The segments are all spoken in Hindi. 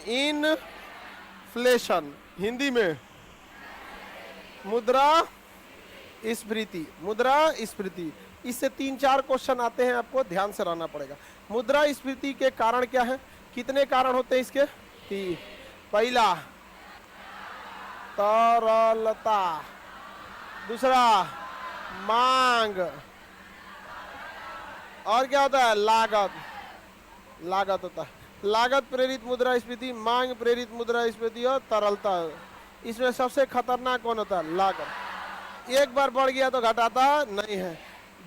इनफ्लेशन, हिंदी में मुद्रास्फीति। मुद्रास्फीति, इससे 3-4 क्वेश्चन आते हैं, आपको ध्यान से रहना पड़ेगा। मुद्रास्फीति के कारण क्या है? कितने कारण होते हैं इसके? 3। पहला तरलता, दूसरा मांग, और क्या होता है? लागत। लागत होता है। लागत प्रेरित मुद्रास्फीति, मांग प्रेरित मुद्रास्फीति और तरलता। इसमें सबसे खतरनाक कौन होता है? लागत। एक बार बढ़ गया तो घटाता नहीं है।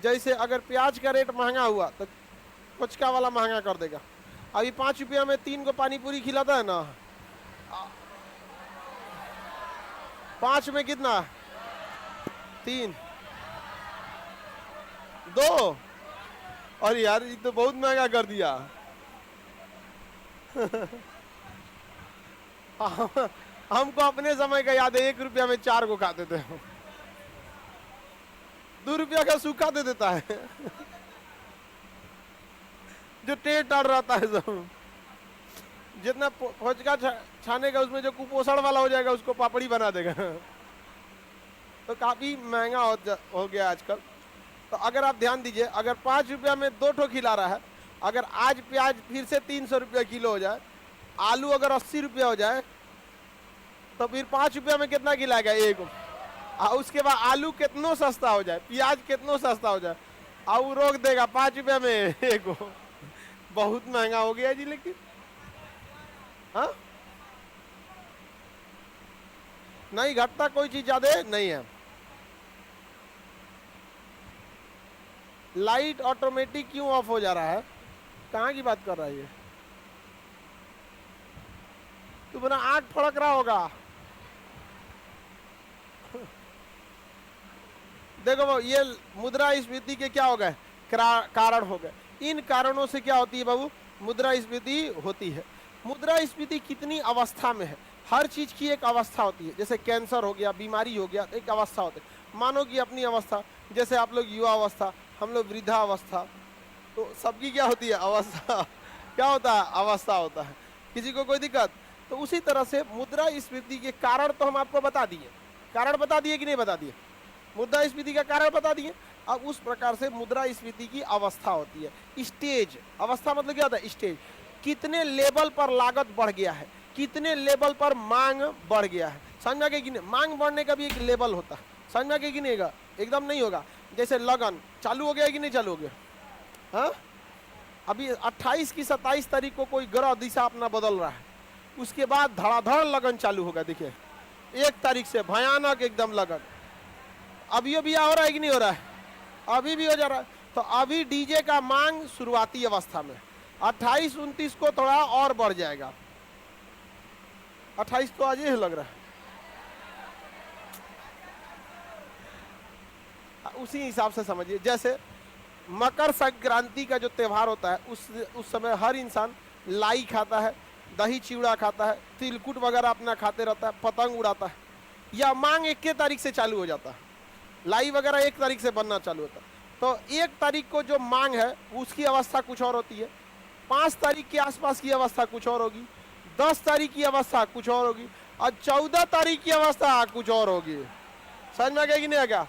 जैसे अगर प्याज का रेट महंगा हुआ तो पुचका वाला महंगा कर देगा। अभी 5 रुपया में 3 को पानी पूरी खिलाता है ना, 5 में कितना? 3, 2। और यार ये तो बहुत महंगा कर दिया। हमको अपने समय का याद है, 1 रुपया में 4 को खाते थे। 2 रुपया का सूखा दे देता है। जो टेढ़ टाढ़ रहता है सब, जितना फोचका छाने का उसमें जो कुपोषण वाला हो जाएगा उसको पापड़ी बना देगा। तो काफी महंगा हो गया आजकल। तो अगर आप ध्यान दीजिए, अगर 5 रुपया में 2 ठो खिला रहा है, अगर आज प्याज फिर से 300 रुपया किलो हो जाए, आलू अगर 80 रुपया हो जाए, तो फिर 5 रुपया में कितना खिलाएगा? 1। और उसके बाद आलू कितनो सस्ता हो जाए, प्याज कितनो सस्ता हो जाए, और रोक देगा 5 रुपया में 1। बहुत महंगा हो गया जी। लेकिन हाँ, नहीं घटता कोई चीज ज्यादा नहीं है। लाइट ऑटोमेटिक क्यों ऑफ हो जा रहा है? कहाँ की बात कर रहा है ये? तू बना आंख फड़क रहा होगा। देखो वो ये मुद्रास्फीति के क्या हो गए? कारण हो गए। इन कारणों से क्या होती है बाबू? मुद्रास्फीति होती है। मुद्रास्फीति कितनी अवस्था में है? हर चीज की एक अवस्था होती है। जैसे कैंसर हो गया, बीमारी हो गया, एक अवस्था होती है। मानो कि अपनी अवस्था, जैसे आप लोग युवा अवस्था, हम लोग वृद्धा अवस्था, तो सबकी क्या होती है? अवस्था। क्या होता है? अवस्था होता है। किसी को कोई दिक्कत? तो उसी तरह से मुद्रास्फीति के कारण तो हम आपको बता दिए। कारण बता दिए कि नहीं बता दिए? मुद्रास्फीति का कारण बता दिए। अब उस प्रकार से मुद्रास्फीति की अवस्था होती है। स्टेज, अवस्था मतलब क्या होता है? स्टेज। कितने लेवल पर लागत बढ़ गया है, कितने लेवल पर मांग बढ़ गया है। समझा कि नहीं? मांग बढ़ने का भी एक लेवल होता है। समझा कि नहीं? होगा एकदम नहीं होगा। जैसे लगन चालू हो गया कि नहीं चालू हो गया? हाँ, अभी 28 की 27 तारीख को कोई ग्रह दिशा अपना बदल रहा है, उसके बाद धड़ाधड़ लगन चालू होगा। देखिए 1 तारीख से भयानक एकदम लगन। अभी भी हो रहा है कि नहीं हो रहा है? अभी भी हो जा रहा है। तो अभी डीजे का मांग शुरुआती अवस्था में, 28-29 को थोड़ा और बढ़ जाएगा। 28 तो आज ही लग रहा है। उसी हिसाब से समझिए। जैसे मकर संक्रांति का जो त्योहार होता है, उस समय हर इंसान लाई खाता है, दही चिवड़ा खाता है, तिलकुट वगैरह अपना खाते रहता है, पतंग उड़ाता है। या मांग 1 तारीख से चालू हो जाता है, लाई वगैरह 1 तारीख से बनना चालू होता है। तो 1 तारीख को जो मांग है उसकी अवस्था कुछ और होती है, 5 तारीख के आसपास की अवस्था कुछ और होगी, 10 तारीख की अवस्था कुछ और होगी, और 14 तारीख की अवस्था कुछ और होगी। समझ में आ गया कि नहीं आ गया?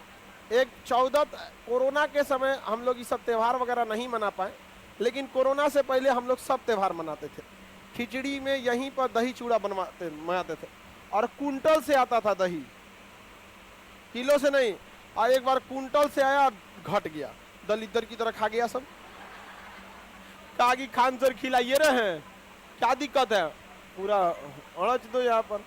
एक 14 कोरोना के समय हम लोग ये सब त्यौहार वगैरह नहीं मना पाए, लेकिन कोरोना से पहले हम लोग सब त्यौहार मनाते थे। खिचड़ी में यहीं पर दही चूड़ा बनाते थे, और कुंटल से आता था दही, किलो से नहीं। और एक बार कुंटल से आया, घट गया, दलितर की तरह खा गया सब। कहा कि खान सर खिलाइए रहे हैं, क्या दिक्कत है? पूरा अड़च दो यहाँ पर।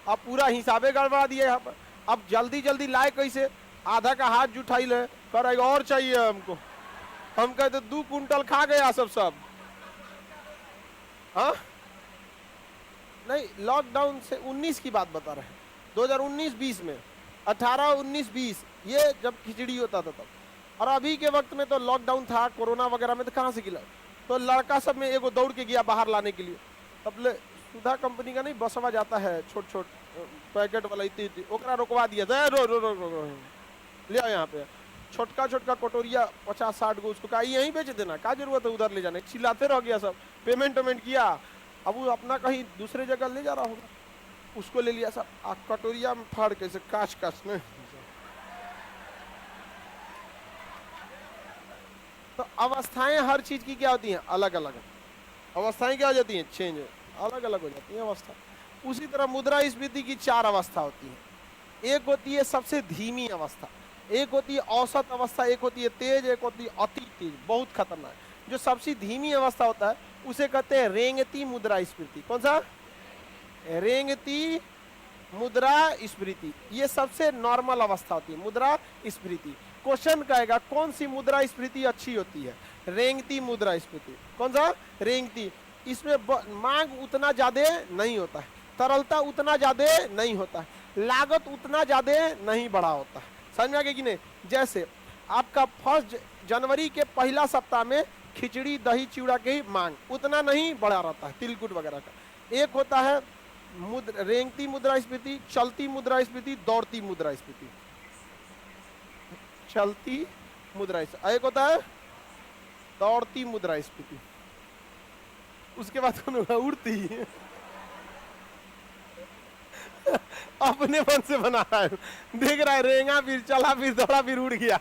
अब पूरा हिसाबे गड़बड़ा दिया यहाँ पर। अब जल्दी जल्दी लाए कैसे? आधा का हाथ जुटाई ले, कर और चाहिए हमको। हम कहते 2 कुंटल खा गया सब। हाँ नहीं, लॉकडाउन से 19 की बात बता रहे हैं, 2019-20 में, 18-19-20 ये जब खिचड़ी होता था तब। और अभी के वक्त में तो लॉकडाउन था, कोरोना वगैरह में, तो कहाँ से खिला? तो लड़का सब में एगो दौड़ के गया बाहर लाने के लिए। तब ले सुधा कंपनी का नहीं बसवा जाता है, छोट पैकेट वाला, इतनी ओकरा रोकवा दिया था। रो ले आओ यहाँ पे छोटका कटोरिया 50-60 गो, उसको कहा यहीं बेच देना, क्या जरूरत है उधर ले जाने? चिल्लाते रह गया सब। पेमेंट किया, अब वो अपना कहीं दूसरे जगह ले जा रहा होगा, उसको ले लिया सब कटोरिया में फाड़ के काच काच में। तो अवस्थाएं हर चीज की क्या होती हैं, अलग अलग। अवस्थाएं क्या हो जाती हैं, चेंज, अलग अलग हो जाती हैं अवस्था। उसी तरह मुद्रास्फीति की 4 अवस्था होती है। एक होती है सबसे धीमी अवस्था, एक होती है औसत अवस्था, एक होती है तेज, एक होती है अति तेज, बहुत खतरनाक। जो सबसे धीमी अवस्था होता है उसे कहते हैं रेंगती मुद्रास्फीति। कौन सा, रेंगती मुद्रास्फीति, ये सबसे नॉर्मल अवस्था होती है मुद्रास्फीति। क्वेश्चन कहेगा कौन सी मुद्रास्फीति अच्छी होती है, रेंगती मुद्रास्फीति। कौन सा, रेंगती। इसमें मांग उतना ज्यादा नहीं होता है, तरलता उतना ज्यादा नहीं होता है, लागत उतना ज्यादा नहीं बढ़ा होता है। समझ में आ गया कि नहीं। जैसे आपका 1 जनवरी के पहला सप्ताह में खिचड़ी दही चिवड़ा की मांग उतना नहीं बढ़ा रहता है, तिलकुट वगैरह का। एक होता है रेंगती मुद्रास्फीति, चलती मुद्रास्फीति, दौड़ती मुद्रास्फीति। चलती मुद्रास्फीति, एक होता है दौड़ती मुद्रास्फीति। उसके बाद कौन होगा, उड़ती। अपने मन से बना रहा है, देख रहा है रेंगा फिर चला फिर दौड़ा फिर उड़ गया।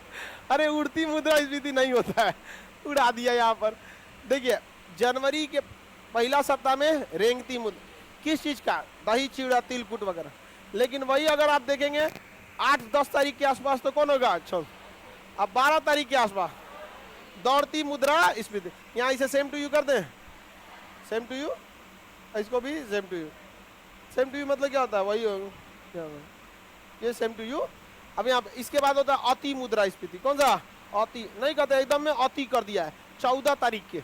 अरे उड़ती मुद्रास्फीति नहीं होता है, उड़ा दिया यहाँ पर। देखिए जनवरी के पहला सप्ताह में रेंगती मुद्रा, किस चीज का, दही चिवड़ा तिलकुट वगैरह। लेकिन वही अगर आप देखेंगे 8-10 तारीख के आसपास तो कौन होगा, अच्छा अब 12 तारीख के आसपास दौड़ती मुद्रास्फीति। यहाँ इसे सेम टू यू कर दें, सेम टू यू, इसको भी same to you. Same to you मतलब क्या होता है, वही होगा क्या होगा, ये सेम टू यू। अब यहाँ इसके बाद होता है अति मुद्रास्फीति। कौन सा, अति नहीं कहते, एकदम में अति कर दिया है। 14 तारीख के,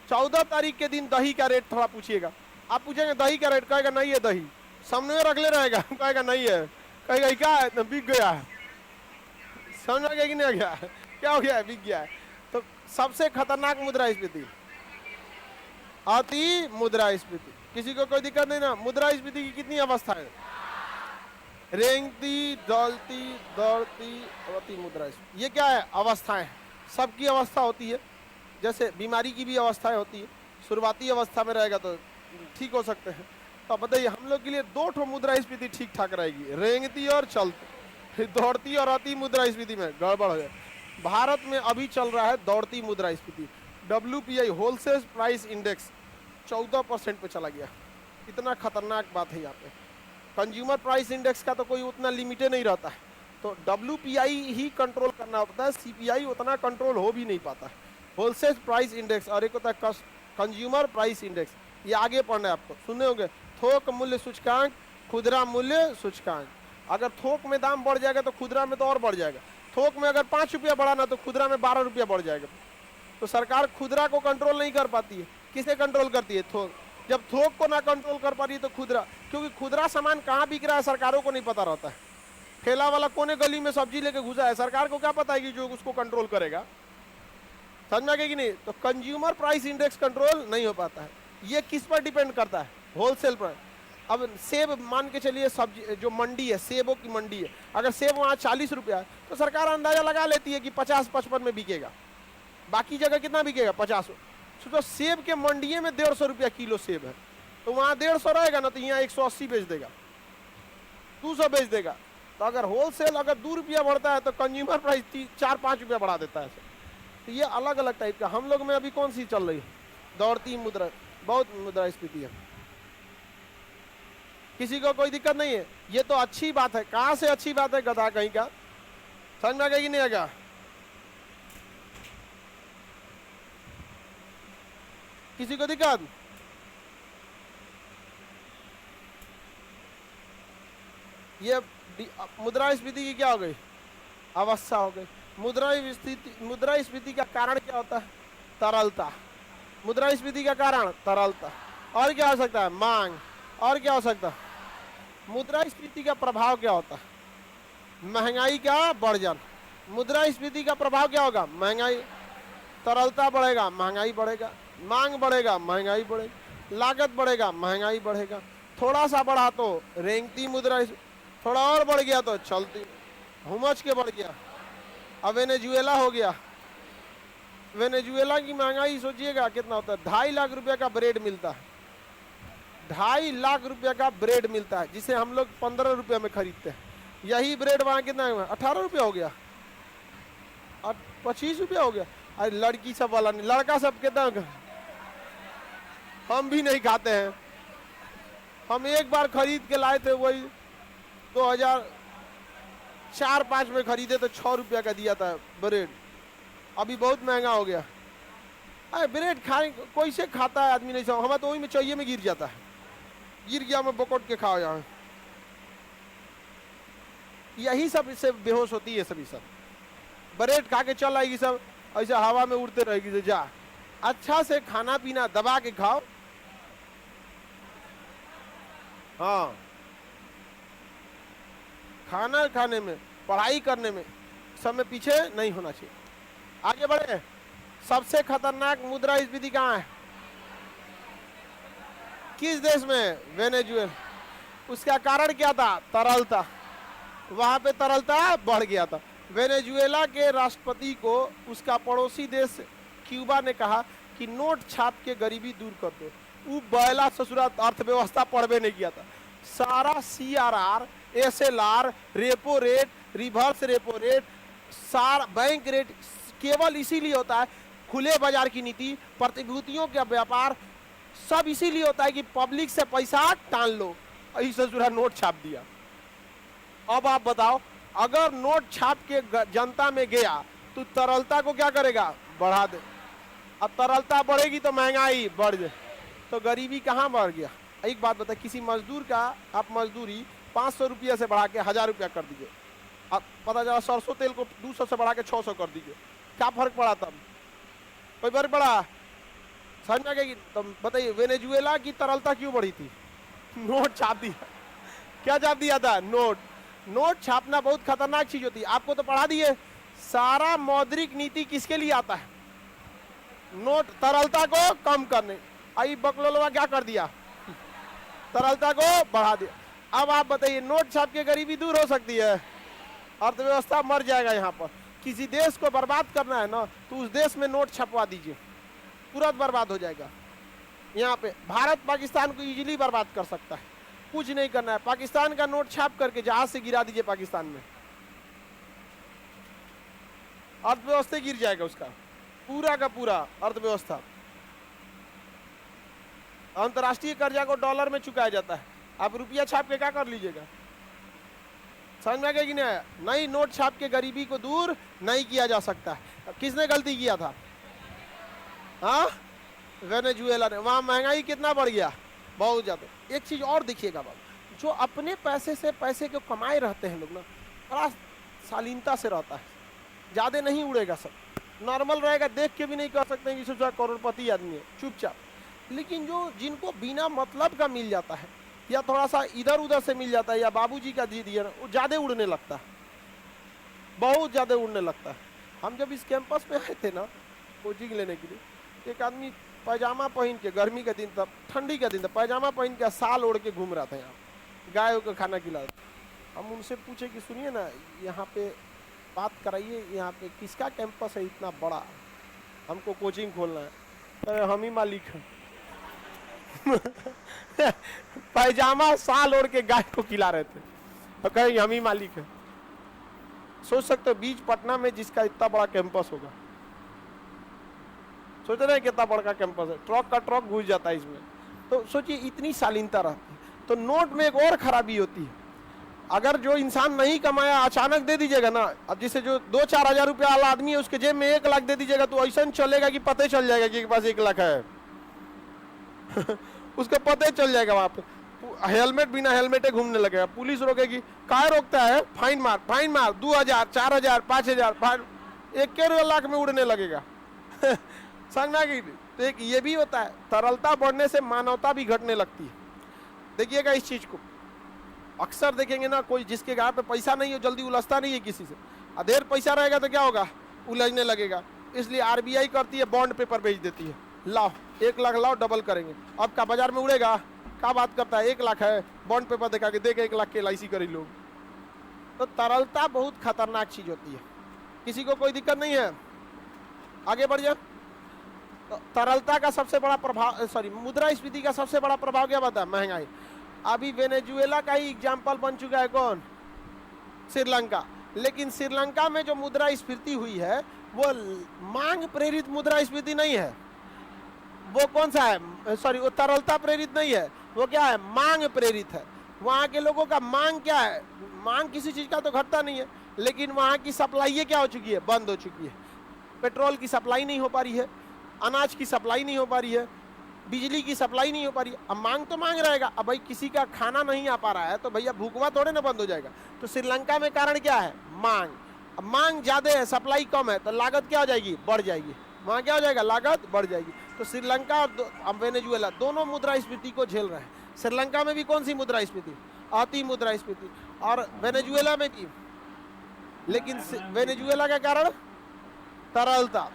14 तारीख के दिन दही का रेट थोड़ा पूछिएगा। आप पूछेंगे दही का रेट, कहेगा नहीं है दही, सामने में रख ले रहेगा, कहेगा नहीं है, कहेगा क्या है, बिक गया है। समझ में आ गया कि नहीं आ गया, क्या हो गया है, बिक गया है। तो सबसे खतरनाक मुद्रास्फीति अति मुद्रास्फीति। किसी को कोई दिक्कत नहीं ना। मुद्रास्फीति की कितनी अवस्था है, रेंगती, दौड़ती, दौड़ती, अति मुद्रास्फीति। ये क्या है, अवस्थाएं। सबकी अवस्था होती है, जैसे बीमारी की भी अवस्थाएं होती है। शुरुआती अवस्था में रहेगा तो ठीक हो सकते हैं। तो बताइए हम लोग के लिए 2 ठो मुद्रास्फीति ठीक ठाक रहेगी, रेंगती और चलती। दौड़ती और अति मुद्रास्फीति में गड़बड़ हो जाए। भारत में अभी चल रहा है दौड़ती मुद्रास्फीति। WPI होलसेल प्राइस इंडेक्स 14% पे चला गया। इतना खतरनाक बात है यहाँ पे। कंज्यूमर प्राइस इंडेक्स का तो कोई उतना लिमिटेड नहीं रहता है, तो WPI ही कंट्रोल करना होता है, CPI उतना कंट्रोल हो भी नहीं पाता है। होलसेल प्राइस इंडेक्स और एक होता है कंज्यूमर प्राइस इंडेक्स, ये आगे पढ़ना है आपको, सुने होंगे। थोक मूल्य सूचकांक, खुदरा मूल्य सूचकांक। अगर थोक में दाम बढ़ जाएगा तो खुदरा में तो और बढ़ जाएगा। थोक में अगर 5 रुपया बढ़ाना तो खुदरा में 12 रुपया बढ़ जाएगा। तो सरकार खुदरा को कंट्रोल नहीं कर पाती है, किसे कंट्रोल करती है, थोक। जब थोक को ना कंट्रोल कर पा रही है तो खुदरा, क्योंकि खुदरा सामान कहाँ बिक रहा है सरकारों को नहीं पता रहता है। ठेला वाला कोने गली में सब्जी लेके घुसा है, सरकार को क्या पता है कि जो उसको कंट्रोल करेगा। समझ में आ गया कि नहीं। तो कंज्यूमर प्राइस इंडेक्स कंट्रोल नहीं हो पाता है। ये किस पर डिपेंड करता है, होलसेल पर। अब सेब मान के चलिए, सब्जी जो मंडी है, सेबों की मंडी है, अगर सेब वहाँ 40 रुपया है तो सरकार अंदाजा लगा लेती है कि 50-55 में बिकेगा, बाकी जगह कितना बिकेगा, 50। तो सेब के मंडिये में 150 रुपया किलो सेब है, तो वहाँ 150 रहेगा ना, तो यहाँ 180 बेच देगा, 200 बेच देगा। तो अगर होलसेल अगर 2 रुपया बढ़ता है तो कंज्यूमर प्राइस 4-5 रुपया बढ़ा देता है। तो ये अलग अलग टाइप का। हम लोग में अभी कौन सी चल रही है, दौड़ती मुद्रा, बहुत मुद्रास्फीति है। किसी को कोई दिक्कत नहीं है, ये तो अच्छी बात है। कहाँ से अच्छी बात है, गधा कहीं का। समझ में आ गया कि नहीं आएगा। किसी को दिक्कत, ये मुद्रास्फीति की क्या हो गई, अवस्था हो गई। मुद्रास्फीति का कारण क्या होता है, तरलता। मुद्रास्फीति का कारण तरलता। और क्या हो सकता है, मांग। और क्या हो सकता है, मुद्रास्फीति का प्रभाव क्या होता है, महंगाई का बढ़ जाना। मुद्रास्फीति का प्रभाव क्या होगा, महंगाई। तरलता बढ़ेगा, महंगाई बढ़ेगा। मांग बढ़ेगा, महंगाई बढ़ेगी। लागत बढ़ेगा, महंगाई बढ़ेगा। थोड़ा सा बढ़ा तो रेंगती मुद्रा, थोड़ा और बढ़ गया तो चलती, हुमच के बढ़ गया। अब वेनेजुएला हो गया। वेनेजुएला की महंगाई सोचिएगा कितना होता है, 2.5 लाख रुपए का ब्रेड मिलता है, 2.5 लाख रुपए का ब्रेड मिलता है, जिसे हम लोग 15 रुपये में खरीदते हैं। यही ब्रेड वहां कितना है? 18 रुपये हो गया और 25 रुपये हो गया। अरे लड़की सब वाला नहीं, लड़का सब कितना? हम भी नहीं खाते हैं। हम एक बार खरीद के लाए थे, वही 2004-05 में खरीदे तो 6 रुपया का दिया था ब्रेड। अभी बहुत महंगा हो गया। अरे ब्रेड खाए कोई से खाता है आदमी? नहीं सब, हमें तो वही में चाहिए में गिर जाता है। गिर गया मैं बकोट के खाओ यहाँ। यही सब इससे बेहोश होती है सभी। सब ब्रेड खा के चल आएगी, सब ऐसे हवा में उड़ते रहेगी। तो जा अच्छा से खाना पीना दबा के खाओ। हाँ, खाना खाने में, पढ़ाई करने में सब में पीछे नहीं होना चाहिए। आगे बढ़े। सबसे खतरनाक मुद्रास्फीति कहाँ है? किस देश में? वेनेजुएला। उसका कारण क्या था? तरलता। वहां पे तरलता बढ़ गया था। वेनेजुएला के राष्ट्रपति को उसका पड़ोसी देश क्यूबा ने कहा कि नोट छाप के गरीबी दूर कर दो। वो बैला ससुरा अर्थव्यवस्था पढ़वे नहीं किया था। सारा CRR, SLR, repo rate, reverse repo rate, सारा बैंक रेट केवल इसीलिए होता है, खुले बाजार की नीति, प्रतिभूतियों का व्यापार, सब इसीलिए होता है कि पब्लिक से पैसा टान लो। ऐसे ससुरा नोट छाप दिया। अब आप बताओ, अगर नोट छाप के जनता में गया तो तरलता को क्या करेगा? बढ़ा दे। अब तरलता बढ़ेगी तो महंगाई बढ़ जाए, तो गरीबी कहाँ बढ़ गया? एक बात बता, किसी मजदूर का आप मजदूरी 500 रुपया से बढ़ा के 1000 रुपया कर दीजिए। अब पता चला सरसों तेल को 200 से बढ़ा के 600 कर दीजिए, क्या फर्क पड़ा? तब कोई फर्क पड़ा? समझ में आ गया? तब बताइए वेनेजुएला की तरलता क्यों बढ़ी थी? नोट छाप दिया। क्या छाप दिया था? नोट। नोट छापना बहुत खतरनाक चीज होती है। आपको तो पढ़ा दिए। सारा मौद्रिक नीति किसके लिए आता है? नोट, तरलता को कम करने। आई बकलोलवा क्या कर दिया? तरलता को बढ़ा दिया। अब आप बताइए, नोट छाप के गरीबी दूर हो सकती है? अर्थव्यवस्था मर जाएगा। यहाँ पर किसी देश को बर्बाद करना है ना, तो उस देश में नोट छपवा दीजिए, तुरंत बर्बाद हो जाएगा। यहाँ पे भारत पाकिस्तान को इजीली बर्बाद कर सकता है। कुछ नहीं करना है, पाकिस्तान का नोट छाप करके जहाज से गिरा दीजिए पाकिस्तान में, अर्थव्यवस्था गिर जाएगा उसका, पूरा का पूरा अर्थव्यवस्था। अंतर्राष्ट्रीय कर्जा को डॉलर में चुकाया जाता है, आप रुपया छाप के क्या कर लीजिएगा? समझ में आ गया कि नहीं? नहीं, नोट छाप के गरीबी को दूर नहीं किया जा सकता। किसने गलती किया था? हाँ, वेनेजुएला ने। वहां महंगाई कितना बढ़ गया? बहुत ज्यादा। एक चीज और देखिएगा बाबू, जो अपने पैसे से पैसे को कमाए रहते हैं लोग ना, बड़ा शालीनता से रहता है, ज्यादा नहीं उड़ेगा, सब नॉर्मल रहेगा, देख के भी नहीं कर सकते कि सोचा करोड़पति आदमी है, चुपचाप। लेकिन जो जिनको बिना मतलब का मिल जाता है, या थोड़ा सा इधर उधर से मिल जाता है, या बाबूजी का दे दिया, वो ज्यादा उड़ने लगता है, बहुत ज्यादा उड़ने लगता है। हम जब इस कैंपस में आए थे ना कोचिंग लेने के लिए, एक आदमी पैजामा पहन के, गर्मी का दिन था, ठंडी का दिन था, पैजामा पहन के साल ओढ़ के घूम रहा था यहाँ, गायों को खाना खिला रहा। हम उनसे पूछे कि सुनिए ना, यहाँ पे बात कराइए, यहाँ पे किसका कैंपस है इतना बड़ा, हमको कोचिंग खोलना है। अरे हम ही मालिक हैं। पैजामा साल ओढ़ के गाय को खिला रहे थे, तो कहे हम ही मालिक हैं। सोच सकते हो बीच पटना में जिसका इतना बड़ा कैंपस होगा, सोच रहे हैं कितना बड़ा कैंपस है, ट्रक का ट्रक घुस जाता है इसमें। तो सोचिए इतनी शालीनता रहती है। तो नोट में एक और खराबी होती है, अगर जो इंसान नहीं कमाया अचानक दे दीजिएगा ना, अब जिसे जो 2-4 हजार रुपया वाला आदमी है उसके जेब में 1 लाख दे दीजिएगा, तो ऐसा चलेगा कि पता चल जाएगा कि पास 1 लाख है। उसको पता चल जाएगा, वहां पे हेलमेट बिना हेलमेटे घूमने लगेगा, पुलिस रोकेगी, काहे रोकता है, फाइन मार 2000, 4000, 5000 फाइन, 1 लाख में उड़ने लगेगा। समझना कि तो एक ये भी होता है, तरलता बढ़ने से मानवता भी घटने लगती है। देखिएगा इस चीज को अक्सर देखेंगे ना, कोई जिसके घर पे पैसा नहीं हो जल्दी उलझता नहीं है किसी से, अधेर पैसा रहेगा तो क्या होगा, उलझने लगेगा। इसलिए RBI करती है, बॉन्ड पेपर भेज देती है, लाओ 1 लाख लाओ, डबल करेंगे। अब का बाजार में उड़ेगा, क्या बात करता है, 1 लाख है, बॉन्ड पेपर दिखा के देख 1 लाख के LIC करी लोग। तो तरलता बहुत खतरनाक चीज होती है। किसी को कोई दिक्कत नहीं है, आगे बढ़ जाए। तो तरलता का सबसे बड़ा प्रभाव, सॉरी, मुद्रास्फीति का सबसे बड़ा प्रभाव क्या बता? महंगाई। अभी वेनेजुएला का ही एग्जाम्पल बन चुका है कौन? श्रीलंका। लेकिन श्रीलंका में जो मुद्रास्फीति हुई है वो मांग प्रेरित मुद्रास्फीति नहीं है, वो कौन सा है? सॉरी, वो तरलता प्रेरित नहीं है, वो क्या है? मांग प्रेरित है। वहां के लोगों का मांग क्या है? मांग किसी चीज का तो घटता नहीं है, लेकिन वहां की सप्लाई क्या हो चुकी है? बंद हो चुकी है। पेट्रोल की सप्लाई नहीं हो पा रही है, अनाज की सप्लाई नहीं हो पा रही है, बिजली की सप्लाई नहीं हो पा रही है। अब मांग तो मांग रहेगा, अब भाई किसी का खाना नहीं आ पा रहा है तो भैया भूखवा थोड़े ना बंद हो जाएगा। तो श्रीलंका में कारण क्या है? मांग। अब मांग ज्यादा है, सप्लाई कम है, तो लागत क्या हो जाएगी? बढ़ जाएगी। वहां क्या हो जाएगा? लागत बढ़ जाएगी। तो श्रीलंका और वेनेजुएला दोनों मुद्रास्फीति को झेल रहे हैं। श्रीलंका में भी कौन सी मुद्रास्फीति? अति मुद्रास्फीति, और वेनेजुएला में भी। लेकिन वेनेजुएला का कारण तरलता,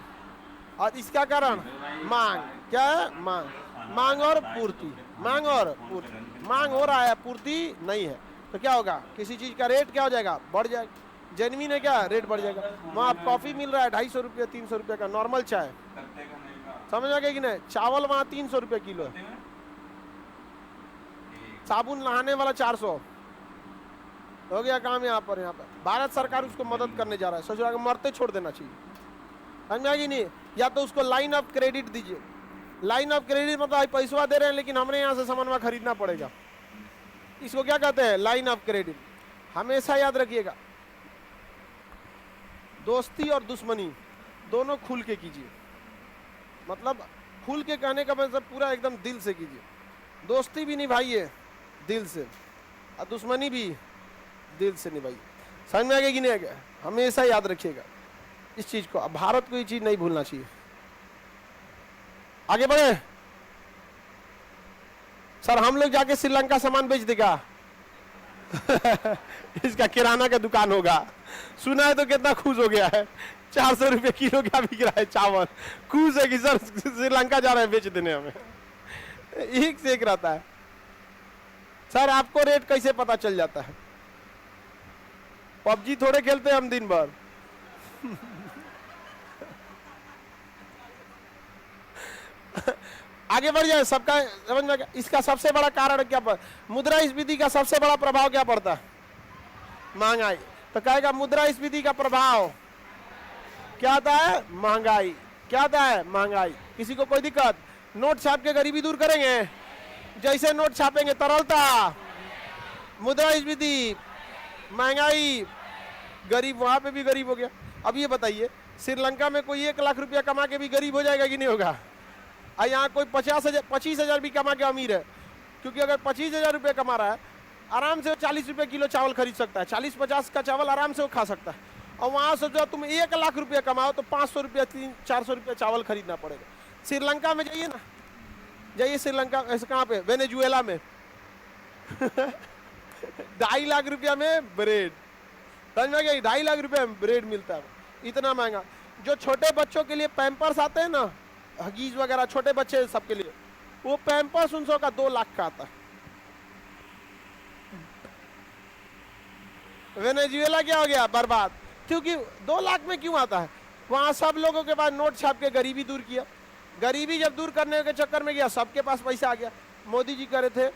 और इसका कारण मांग। क्या है? मांग। मांग और पूर्ति, मांग और पूर्ति। मांग हो रहा है, पूर्ति नहीं है, तो क्या होगा? किसी चीज का रेट क्या हो जाएगा? बढ़ जाएगा। जेनविन है क्या? रेट बढ़ जाएगा। वहाँ कॉफी मिल रहा है 250 रुपये 300 रुपये का, नॉर्मल चाय, समझ आ गया कि नहीं? चावल वहाँ 300 रुपये किलो है, साबुन नहाने वाला 400। हो गया काम यहाँ पर। भारत सरकार उसको मदद करने जा रहा है, सोच रहा है मरते छोड़ देना चाहिए, समझ में आ गई नहीं? या तो उसको लाइन ऑफ क्रेडिट दीजिए। लाइन ऑफ क्रेडिट मतलब पैसा दे रहे हैं लेकिन हमने यहाँ से सामान खरीदना पड़ेगा, इसको क्या कहते हैं? Line of credit. हमेशा याद रखिएगा, दोस्ती और दुश्मनी दोनों खुल के कीजिए। मतलब खुल के कहने का मतलब पूरा एकदम दिल से कीजिए। दोस्ती भी निभाइए दिल से, और दुश्मनी भी दिल से निभाइए। समझ में आ गया कि नहीं आ गया? हमेशा याद रखिएगा इस चीज को। अब भारत को ये चीज नहीं भूलना चाहिए। आगे बढ़े सर, हम लोग जाके श्रीलंका सामान बेच देगा इसका किराना का दुकान होगा, सुना है तो कितना खुश हो गया है। 400 रुपये किलो क्या बिक रहा है चावल, खुश है कि सर श्रीलंका जा रहे हैं बेच देने हमें। एक से एक रहता है। सर आपको रेट कैसे पता चल जाता है? पबजी थोड़े खेलते हैं हम दिन भर आगे बढ़ जाए, सबका समझ में। इसका सबसे बड़ा कारण क्या पर? मुद्रास्फीति का सबसे बड़ा प्रभाव क्या पड़ता है? महंगाई। तो कहेगा मुद्रास्फीति का प्रभाव क्या आता है? महंगाई। क्या आता है? महंगाई। किसी को कोई दिक्कत? नोट छाप के गरीबी दूर करेंगे, जैसे नोट छापेंगे तरलता, मुद्रास्फीति, महंगाई, गरीब वहां पे भी गरीब हो गया। अब ये बताइए, श्रीलंका में कोई 1 लाख रुपया कमा के भी गरीब हो जाएगा कि नहीं होगा? और यहाँ कोई 25,000 भी कमा के अमीर है, क्योंकि अगर 25,000 रुपये कमा रहा है, आराम से 40 रुपये किलो चावल खरीद सकता है। 40-50 का चावल आराम से वो खा सकता है। और वहाँ सोचो तुम 1 लाख रुपया कमाओ तो 500 रुपया 300-400 रुपया चावल खरीदना पड़ेगा। श्रीलंका में जाइए ना, जाइए श्रीलंका, ऐसे कहाँ पे? वेनेजुएला में 2.5 लाख रुपया में ब्रेड, समझ में आ गया? 2.5 लाख रुपया में ब्रेड मिलता है, इतना महंगा। जो छोटे बच्चों के लिए पैम्पर्स आते हैं ना, हगीज वगैरह, छोटे बच्चे सबके लिए, वो पैम्पर्स 100 का 2 लाख का आता है। वेनेजुएला क्या हो गया? बर्बाद। क्योंकि 2 लाख में क्यों आता है? वहां सब लोगों के पास नोट छाप के गरीबी दूर किया। गरीबी जब दूर करने के चक्कर में गया, सबके पास पैसा आ गया। मोदी जी करे थे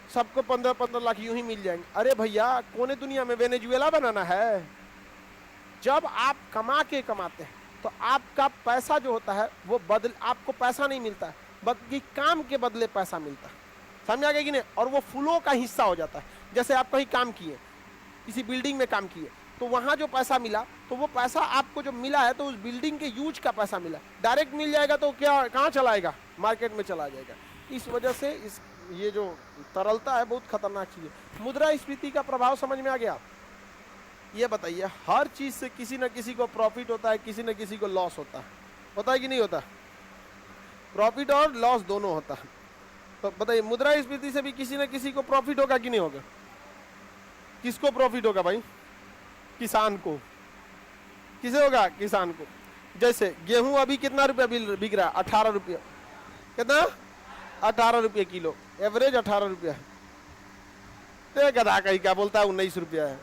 सबको 15-15 लाख यूं ही मिल जाएंगे। अरे भैया, कोने दुनिया में वेनेजुएला बनाना है? जब आप कमा के कमाते हैं तो आपका पैसा जो होता है वो आपको पैसा नहीं मिलता है, बल्कि काम के बदले पैसा मिलता है। समझ आ गया कि नहीं? और वो फ्लो का हिस्सा हो जाता है। जैसे आप कहीं काम किए, किसी बिल्डिंग में काम किए, तो वहां जो पैसा मिला, तो वो पैसा आपको जो मिला है तो उस बिल्डिंग के यूज का पैसा मिला। डायरेक्ट मिल जाएगा तो क्या कहाँ चलाएगा? मार्केट में चला जाएगा। इस वजह से ये जो तरलता है बहुत खतरनाक चीज है। मुद्रास्फीति का प्रभाव समझ में आ गया? ये बताइए, हर चीज से किसी न किसी को प्रॉफिट होता है, किसी न किसी को लॉस होता है कि नहीं होता? प्रॉफिट और लॉस दोनों होता है। तो बताइए, मुद्रास्फीति से भी किसी न किसी को प्रॉफिट होगा कि नहीं होगा? किसको प्रॉफिट होगा भाई? किसान को। किसे होगा? किसान को। जैसे गेहूं अभी कितना रुपया बिक रहा है? 18 रुपया। कितना? 18 रुपये किलो, एवरेज 18 रुपया है। तो गधा कहीं क्या बोलता है 19 रुपया है।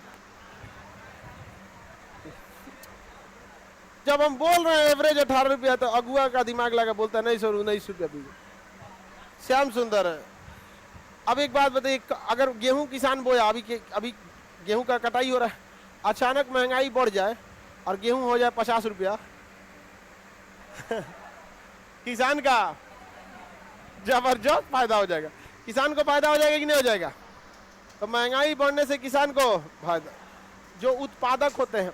जब हम बोल रहे हैं एवरेज 18 रुपया, तो अगुआ का दिमाग लगा, बोलता है नहीं सर 19 रुपया पीजिए। श्याम सुंदर है। अब एक बात बताइए, अगर गेहूं किसान बोया, अभी गेहूं का कटाई हो रहा है, अचानक महंगाई बढ़ जाए और गेहूं हो जाए 50 रुपया किसान का जबरदस्त फायदा हो जाएगा। किसान को फायदा हो जाएगा कि नहीं हो जाएगा? तो महंगाई बढ़ने से किसान को फायदा। जो उत्पादक होते हैं,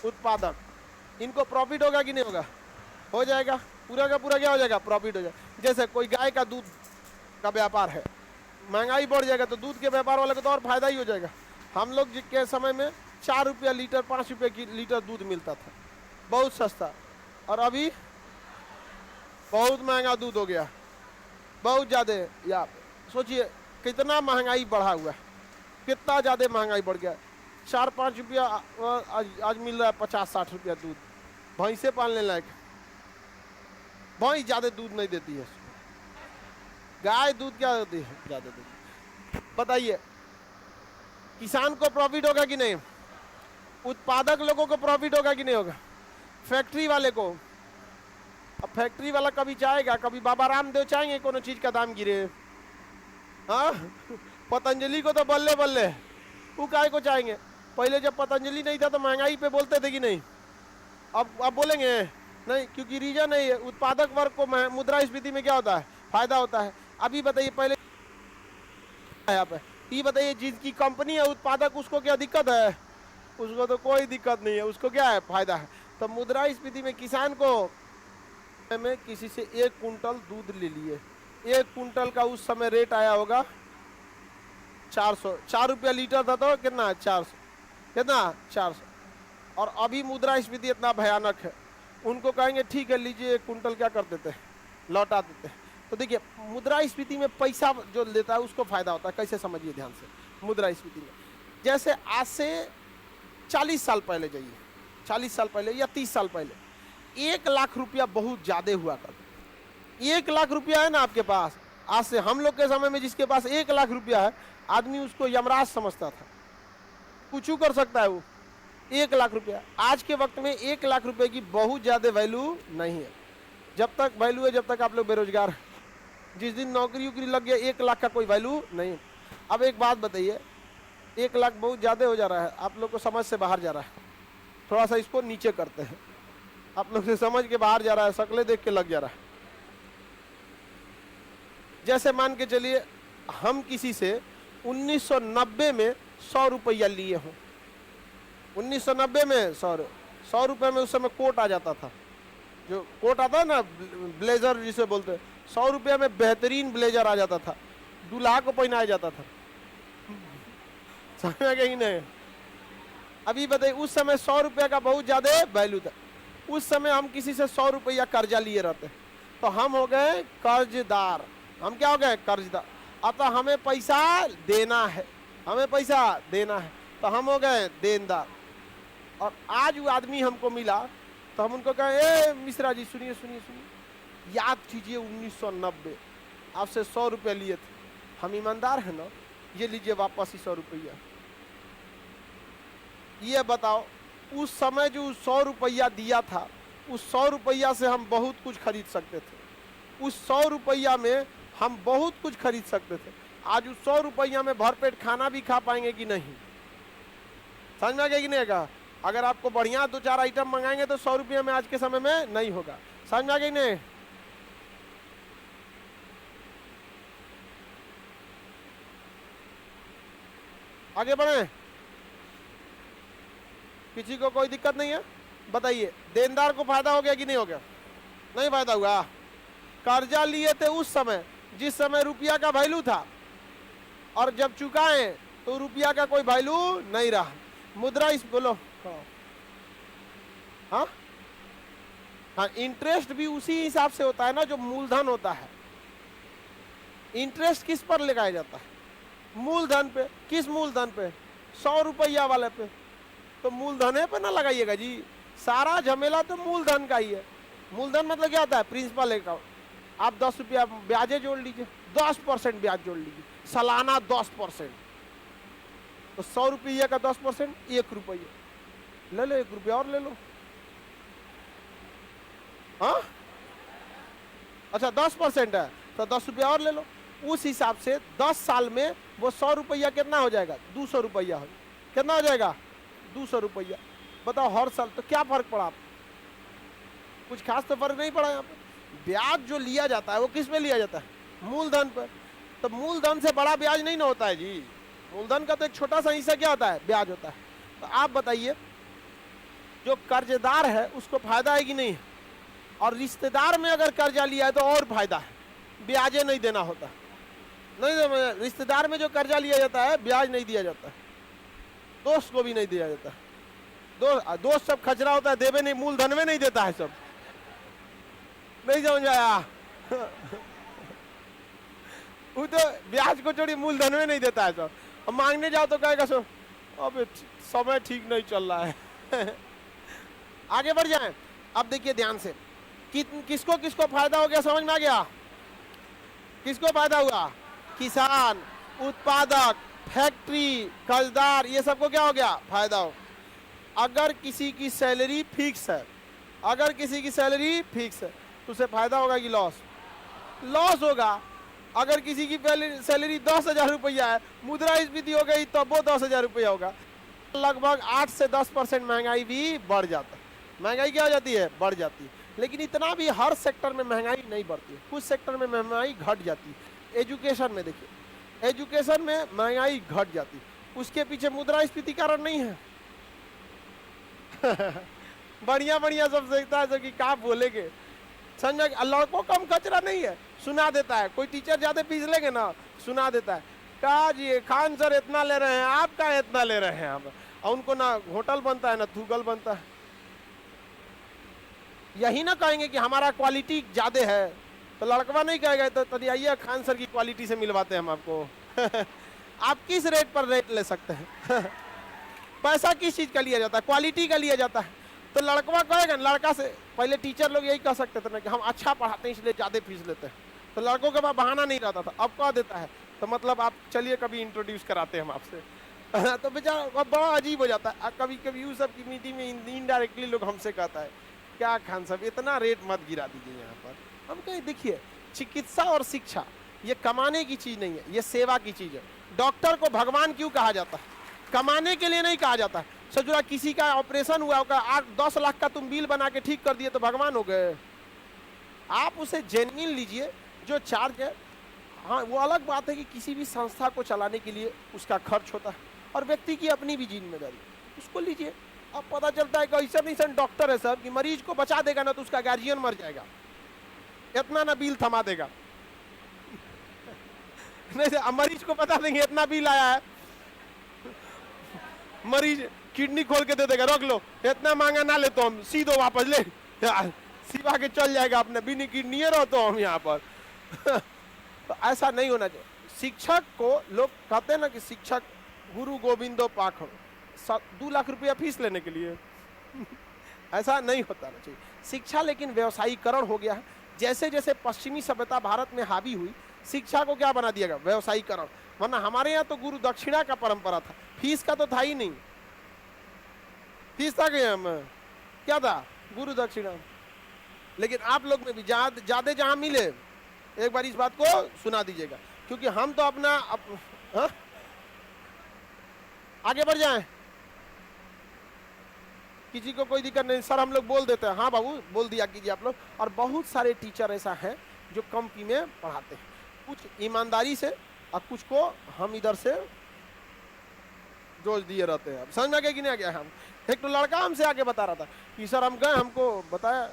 उत्पादक इनको प्रॉफिट होगा कि नहीं होगा? हो जाएगा। पूरा का पूरा क्या हो जाएगा? प्रॉफिट हो जाएगा। जैसे कोई गाय का दूध का व्यापार है, महंगाई बढ़ जाएगा तो दूध के व्यापार वाले को तो और फायदा ही हो जाएगा। हम लोग के समय में 4 रुपया लीटर, 5 रुपये की लीटर दूध मिलता था, बहुत सस्ता। और अभी बहुत महंगा दूध हो गया, बहुत ज्यादा। या सोचिए कितना महंगाई बढ़ा हुआ है, कितना ज्यादा महंगाई बढ़ गया। 4-5 रुपया आज मिल रहा है, 50-60 रुपया दूध। भैंसे पालने लायक, भैंस ज्यादा दूध नहीं देती है, गाय दूध क्या देती है? ज्यादा देती। बताइए किसान को प्रॉफिट होगा कि नहीं? उत्पादक लोगों को प्रॉफिट होगा कि नहीं होगा? फैक्ट्री वाले को। अब फैक्ट्री वाला कभी चाहेगा, कभी बाबा रामदेव चाहेंगे कोनो चीज का दाम गिरे? हाँ, पतंजलि को तो बल्ले बल्ले, वो काय को चाहेंगे? पहले जब पतंजलि नहीं था तो महंगाई पे बोलते थे कि नहीं? अब बोलेंगे नहीं, क्योंकि रीजन नहीं है। उत्पादक वर्ग को मुद्रास्फीति में क्या होता है? फायदा होता है। अभी बताइए, पहले यहाँ पे ये बताइए, जिसकी कंपनी है उत्पादक, उसको क्या दिक्कत है? उसको तो कोई दिक्कत नहीं है, उसको क्या है? फायदा है। तो मुद्रास्फीति में किसान को, में किसी से 1 कुंटल दूध ले लिए, 1 कुंटल का उस समय रेट आया होगा 4 रुपया लीटर था, तो कितना? 400, कितना? 400। और अभी मुद्रास्फीति इतना भयानक है, उनको कहेंगे ठीक है लीजिए 1 कुंटल, क्या कर देते हैं? लौटा देते हैं। तो देखिए मुद्रास्फीति में पैसा जो लेता है उसको फायदा होता है। कैसे? समझिए ध्यान से। मुद्रास्फीति में जैसे आज से 40 साल पहले जाइए, 40 साल पहले या 30 साल पहले 1 लाख रुपया बहुत ज्यादा हुआ करता। 1 लाख रुपया है ना आपके पास, आज से हम लोग के समय में जिसके पास 1 लाख रुपया है, आदमी उसको यमराज समझता था, कुछ कर सकता है वो। 1 लाख रुपया आज के वक्त में 1 लाख रुपए की बहुत ज्यादा वैल्यू नहीं है। जब तक वैल्यू है जब तक आप लोग बेरोजगार हैं। जिस दिन नौकरी उकरी लग गया 1 लाख का कोई वैल्यू नहीं। अब एक बात बताइए, 1 लाख बहुत ज्यादा हो जा रहा है, आप लोग को समझ से बाहर जा रहा है। थोड़ा सा इसको नीचे करते हैं, आप लोग से समझ के बाहर जा रहा है, शक्लें देख के लग जा रहा है। जैसे मान के चलिए हम किसी से 1990 में 100 रुपया लिए हों, 1990 में 100 रुपये में उस समय कोट आ जाता था, जो कोट आता है ना, ब्लेजर जिसे बोलते हैं, 100 रुपये में बेहतरीन ब्लेजर आ जाता था, दूल्हा को पहनाया जाता था। समझ में गई नहीं? अभी बताइए उस समय 100 रुपये का बहुत ज्यादा वैल्यू था। उस समय हम किसी से 100 रुपया कर्जा लिए रहते, तो हम हो गए कर्जदार। हम क्या हो गए? कर्जदार। अतः हमें पैसा देना है, हमें पैसा देना है, तो हम हो गए देनदार। और आज वो आदमी हमको मिला तो हम उनको कहें, ए मिश्रा जी सुनिए सुनिए सुनिए, याद कीजिए 1990 आपसे 100 रुपये लिए थे, हम ईमानदार हैं ना, ये लीजिए वापस ही 100 रुपया। ये बताओ उस समय जो 100 रुपया दिया था, उस 100 रुपया से हम बहुत कुछ खरीद सकते थे। उस 100 रुपया में हम बहुत कुछ खरीद सकते थे। आज उस 100 रुपया में भरपेट खाना भी खा पाएंगे कि नहीं? समझ में आ गया कि नहीं? का अगर आपको बढ़िया 2-4 आइटम मंगाएंगे तो 100 रुपया में आज के समय में नहीं होगा। समझ में आ गया नहीं? आगे बढ़े, किसी को कोई दिक्कत नहीं है? बताइए देनदार को फायदा हो गया कि नहीं हो गया? नहीं फायदा हुआ। कर्जा लिए थे उस समय जिस समय रुपया का वैल्यू था, और जब चुकाए तो रुपया का कोई वैल्यू नहीं रहा। मुद्रा इस बोलो हाँ हाँ, इंटरेस्ट भी उसी हिसाब से होता है ना जो मूलधन होता है। इंटरेस्ट किस पर लगाया जाता है? मूलधन पे। किस मूलधन पे? 100 रुपया वाले पे। तो मूलधन पे ना लगाइएगा जी, सारा झमेला तो मूलधन का ही है। मूलधन मतलब क्या होता है? Principal account. आप 10 रुपया ब्याजे जोड़ लीजिए, 10% ब्याज जोड़ लीजिए, सालाना 10%। तो 100 रुपया का 10% 1 रुपया। ले लो, 1 रुपया और ले लो। हाँ अच्छा 10% है तो 10 रुपया और ले लो। उस हिसाब से 10 साल में वो 100 रुपया कितना हो जाएगा? 200 रुपया हो। कितना हो जाएगा? 200 रुपया। बताओ हर साल तो क्या फर्क पड़ा? कुछ खास तो फर्क नहीं पड़ा यहाँ पे। ब्याज जो लिया जाता है वो किस पे लिया जाता है? मूलधन पर। तो मूलधन से बड़ा ब्याज नहीं ना होता है जी। मूलधन का तो एक छोटा सा हिस्सा क्या होता है? ब्याज होता है। तो आप बताइए जो कर्जदार है उसको फायदा है कि नहीं? और रिश्तेदार में अगर कर्जा लिया है तो और फायदा है, ब्याजे नहीं देना होता। नहीं, रिश्तेदार में जो कर्जा लिया जाता है ब्याज नहीं दिया जाता है, दोस्त को भी नहीं दिया जाता है। दोस्त सब खचरा होता है, देवे नहीं, मूलधन में नहीं देता है सब। नहीं समझ आया? वो तो ब्याज को छोड़ी मूलधन में नहीं देता है सब। अब मांगने जाओ तो कहेगा सो अब समय ठीक नहीं चल रहा है। आगे बढ़ जाएं। अब देखिए ध्यान से, किसको किसको फायदा हो गया? समझ में आ गया? किसको फायदा हुआ? किसान, उत्पादक, फैक्ट्री, कर्जदार, ये सबको क्या हो गया? फायदा हो। अगर किसी की सैलरी फिक्स है, अगर किसी की सैलरी फिक्स है तो उसे फायदा होगा कि लॉस? लॉस होगा। अगर किसी की सैलरी 10,000 रुपया है, मुद्रास्फीति हो गई तो वो 10,000 रुपया होगा। लगभग 8 से 10% महंगाई भी बढ़ जाता है। महंगाई क्या हो जाती है? बढ़ जाती है। लेकिन इतना भी हर सेक्टर में महंगाई नहीं बढ़ती है, कुछ सेक्टर में महंगाई घट जाती है। एजुकेशन में देखिए, एजुकेशन में महंगाई घट जाती है, उसके पीछे मुद्रास्फीति कारण नहीं है। बढ़िया बढ़िया सब देखता है कि क्या बोलेगे, समझ। लड़कों कम कचरा नहीं है, सुना देता है। कोई टीचर ज्यादा फीस लेंगे ना, सुना देता है कहा जी खान सर इतना ले रहे हैं, आप क्या इतना ले रहे हैं आप? और उनको ना होटल बनता है ना थूगल बनता है। यही ना कहेंगे कि हमारा क्वालिटी ज्यादा है, तो लड़कवा नहीं कहेगा तो तभी आइए खान सर की क्वालिटी से मिलवाते हैं हम आपको। आप किस रेट पर रेट ले सकते हैं? पैसा किस चीज का लिया जाता है? क्वालिटी का लिया जाता है। तो लड़कवा कहेगा, लड़का से पहले टीचर लोग यही कह सकते थे ना कि हम अच्छा पढ़ाते हैं इसलिए ज्यादा फीस लेते हैं, तो लड़कों के पास बहाना नहीं रहता था। अब कह देता है तो मतलब आप चलिए कभी इंट्रोड्यूस कराते हैं हम आपसे। तो बेचारा बड़ा अजीब हो जाता है। कभी कभी उस सब की मीटिंग में इनडायरेक्टली लोग हमसे कहता है क्या खान साहब इतना रेट मत गिरा दीजिए यहाँ पर। हम कहें देखिए चिकित्सा और शिक्षा ये कमाने की चीज नहीं है, ये सेवा की चीज है। डॉक्टर को भगवान क्यों कहा जाता है? कमाने के लिए नहीं कहा जाता है। सजुरा किसी का ऑपरेशन हुआ होगा, 8-10 लाख का तुम बिल बना के ठीक कर दिए तो भगवान हो गए? आप उसे जेन्युइन लीजिए जो चार्ज है। हाँ वो अलग बात है कि किसी भी संस्था को चलाने के लिए उसका खर्च होता है और व्यक्ति की अपनी भी जिम्मेदारी, उसको लीजिए। अब पता चलता है कि ऐसा डॉक्टर है साहब कि मरीज को बचा देगा ना तो उसका गार्जियन मर जाएगा, इतना ना बिल थमा देगा। नहीं मरीज को बता देंगे इतना बिल आया है, मरीज किडनी खोल के दे देगा, रख लो इतना महंगा ना ले तो हम सीधो वापस ले सिवा के चल जाएगा अपने बिना किडनी रहो तो हम यहाँ पर। तो ऐसा नहीं होना चाहिए। शिक्षक को लोग कहते हैं ना कि शिक्षक गुरु गोविंदो पाखड़, 2 लाख रुपया फीस लेने के लिए। ऐसा नहीं होता ना चाहिए शिक्षा। लेकिन व्यवसायीकरण हो गया है। जैसे जैसे पश्चिमी सभ्यता भारत में हावी हुई, शिक्षा को क्या बना दिया गया? व्यवसायीकरण। वरना हमारे यहाँ तो गुरु दक्षिणा का परंपरा था, फीस का तो था ही नहीं। फीस था क्या में? क्या था? गुरु दक्षिणा। लेकिन आप लोग में भी ज्यादा जहां मिले एक बार इस बात को सुना दीजिएगा, क्योंकि हम तो अपना हाँ? आगे बढ़ जाएं, किसी को कोई दिक्कत नहीं सर, हम लोग बोल देते हैं। हाँ बाबू बोल दिया कीजिए आप लोग। और बहुत सारे टीचर ऐसा हैं जो कम फी में पढ़ाते हैं, कुछ ईमानदारी से और कुछ को हम इधर से जोश दिए रहते हैं। अब समझ में आ गया कि नहीं आ गया? हम एक तो लड़का हमसे आके बता रहा था कि सर हम गए, हमको बताया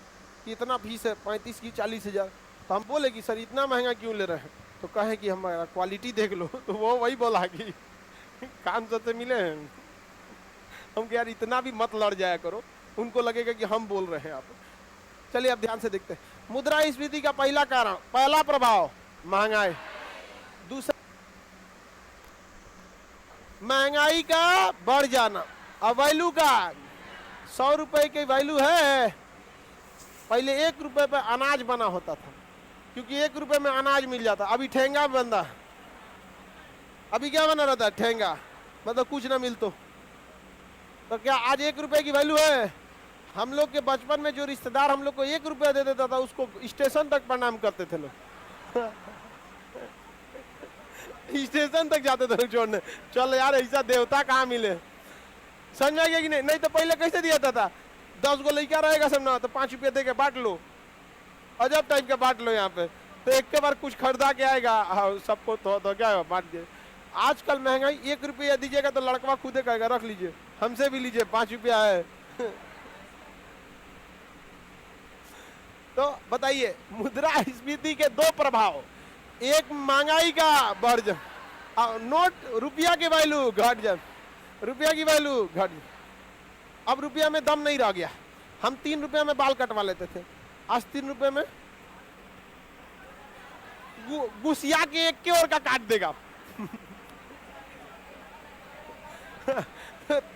कि इतना फीस है 35 की 40,000। तो हम बोले कि सर इतना महंगा क्यों ले रहे हैं? तो कहे कि हमारा क्वालिटी देख लो। तो वो वही बोला कि काम से मिले हैं हम, यार इतना भी मत लड़ जाया करो, उनको लगेगा कि हम बोल रहे हैं आप। चलिए अब ध्यान से देखते हैं। मुद्रास्फीति का पहला कारण, पहला प्रभाव महंगाई। दूसरा महंगाई का बढ़ जाना। अब वैल्यू का 100 रुपए की वैल्यू है, पहले 1 रुपए पे अनाज बना होता था, क्योंकि 1 रुपए में अनाज मिल जाता। अभी ठेंगा बनता, अभी क्या बना रहता है? ठेंगा, मतलब कुछ ना मिल तो तो क्या आज 1 रुपए की वैल्यू है? हम लोग के बचपन में जो रिश्तेदार हम लोग को 1 रुपया दे देता था उसको स्टेशन तक प्रणाम करते थे लोग। स्टेशन तक जाते थे लोग छोड़ने, चल यार ऐसा देवता कहाँ मिले। समझ में आ गया कि नहीं? नहीं तो पहले कैसे दिया था? 10 गो लड़का रहेगा सब ना, तो 5 रुपया दे के बांट लो, अजब टाइप के बांट लो यहाँ पे, तो एक के बार कुछ खरीदा के आएगा सबको, तो क्या बांट दिए। आजकल महंगाई, 1 रुपया दीजिएगा तो लड़का खुदे कहेगा रख लीजिए, हमसे भी लीजिए, 5 रुपया है। तो बताइए मुद्रास्फीति के दो प्रभाव, एक महंगाई का बढ़ जा, नोट रुपया की वैल्यू घट जा, रुपया की वैल्यू घट, अब रुपया में दम नहीं रह गया। हम 3 रुपया में बाल कटवा लेते थे, आज 3 रुपये में गुसिया के एक के और का काट देगा।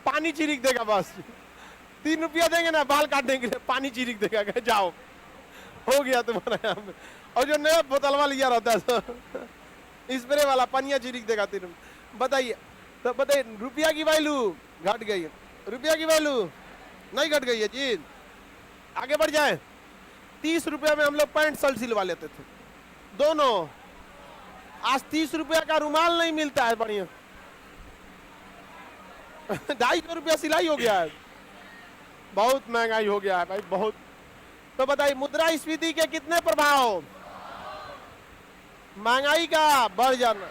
पानी चिरिक देगा बस, 3 रुपया देंगे ना बाल काटने के लिए, पानी चिरिक देगा, जाओ हो गया तुम्हारा यहाँ पे। और जो नया बोतल वाला लिया रहता है तो स्प्रे वाला पनिया चिरिक देगा 3 रुपये। बताइए, तो बताइए रुपया की वैल्यू घट गई है, रुपया की वैल्यू नहीं घट गई है जी। आगे बढ़ जाए, 30 रुपया में हम लोग पैंट शर्ट सिलवा लेते थे दोनों, आज 30 रुपया का रुमाल नहीं मिलता है बढ़िया। 250 रुपया सिलाई हो गया है, बहुत महंगाई हो गया है भाई, बहुत। तो बताइए मुद्रास्फीति के कितने प्रभाव? महंगाई का बढ़ जाना,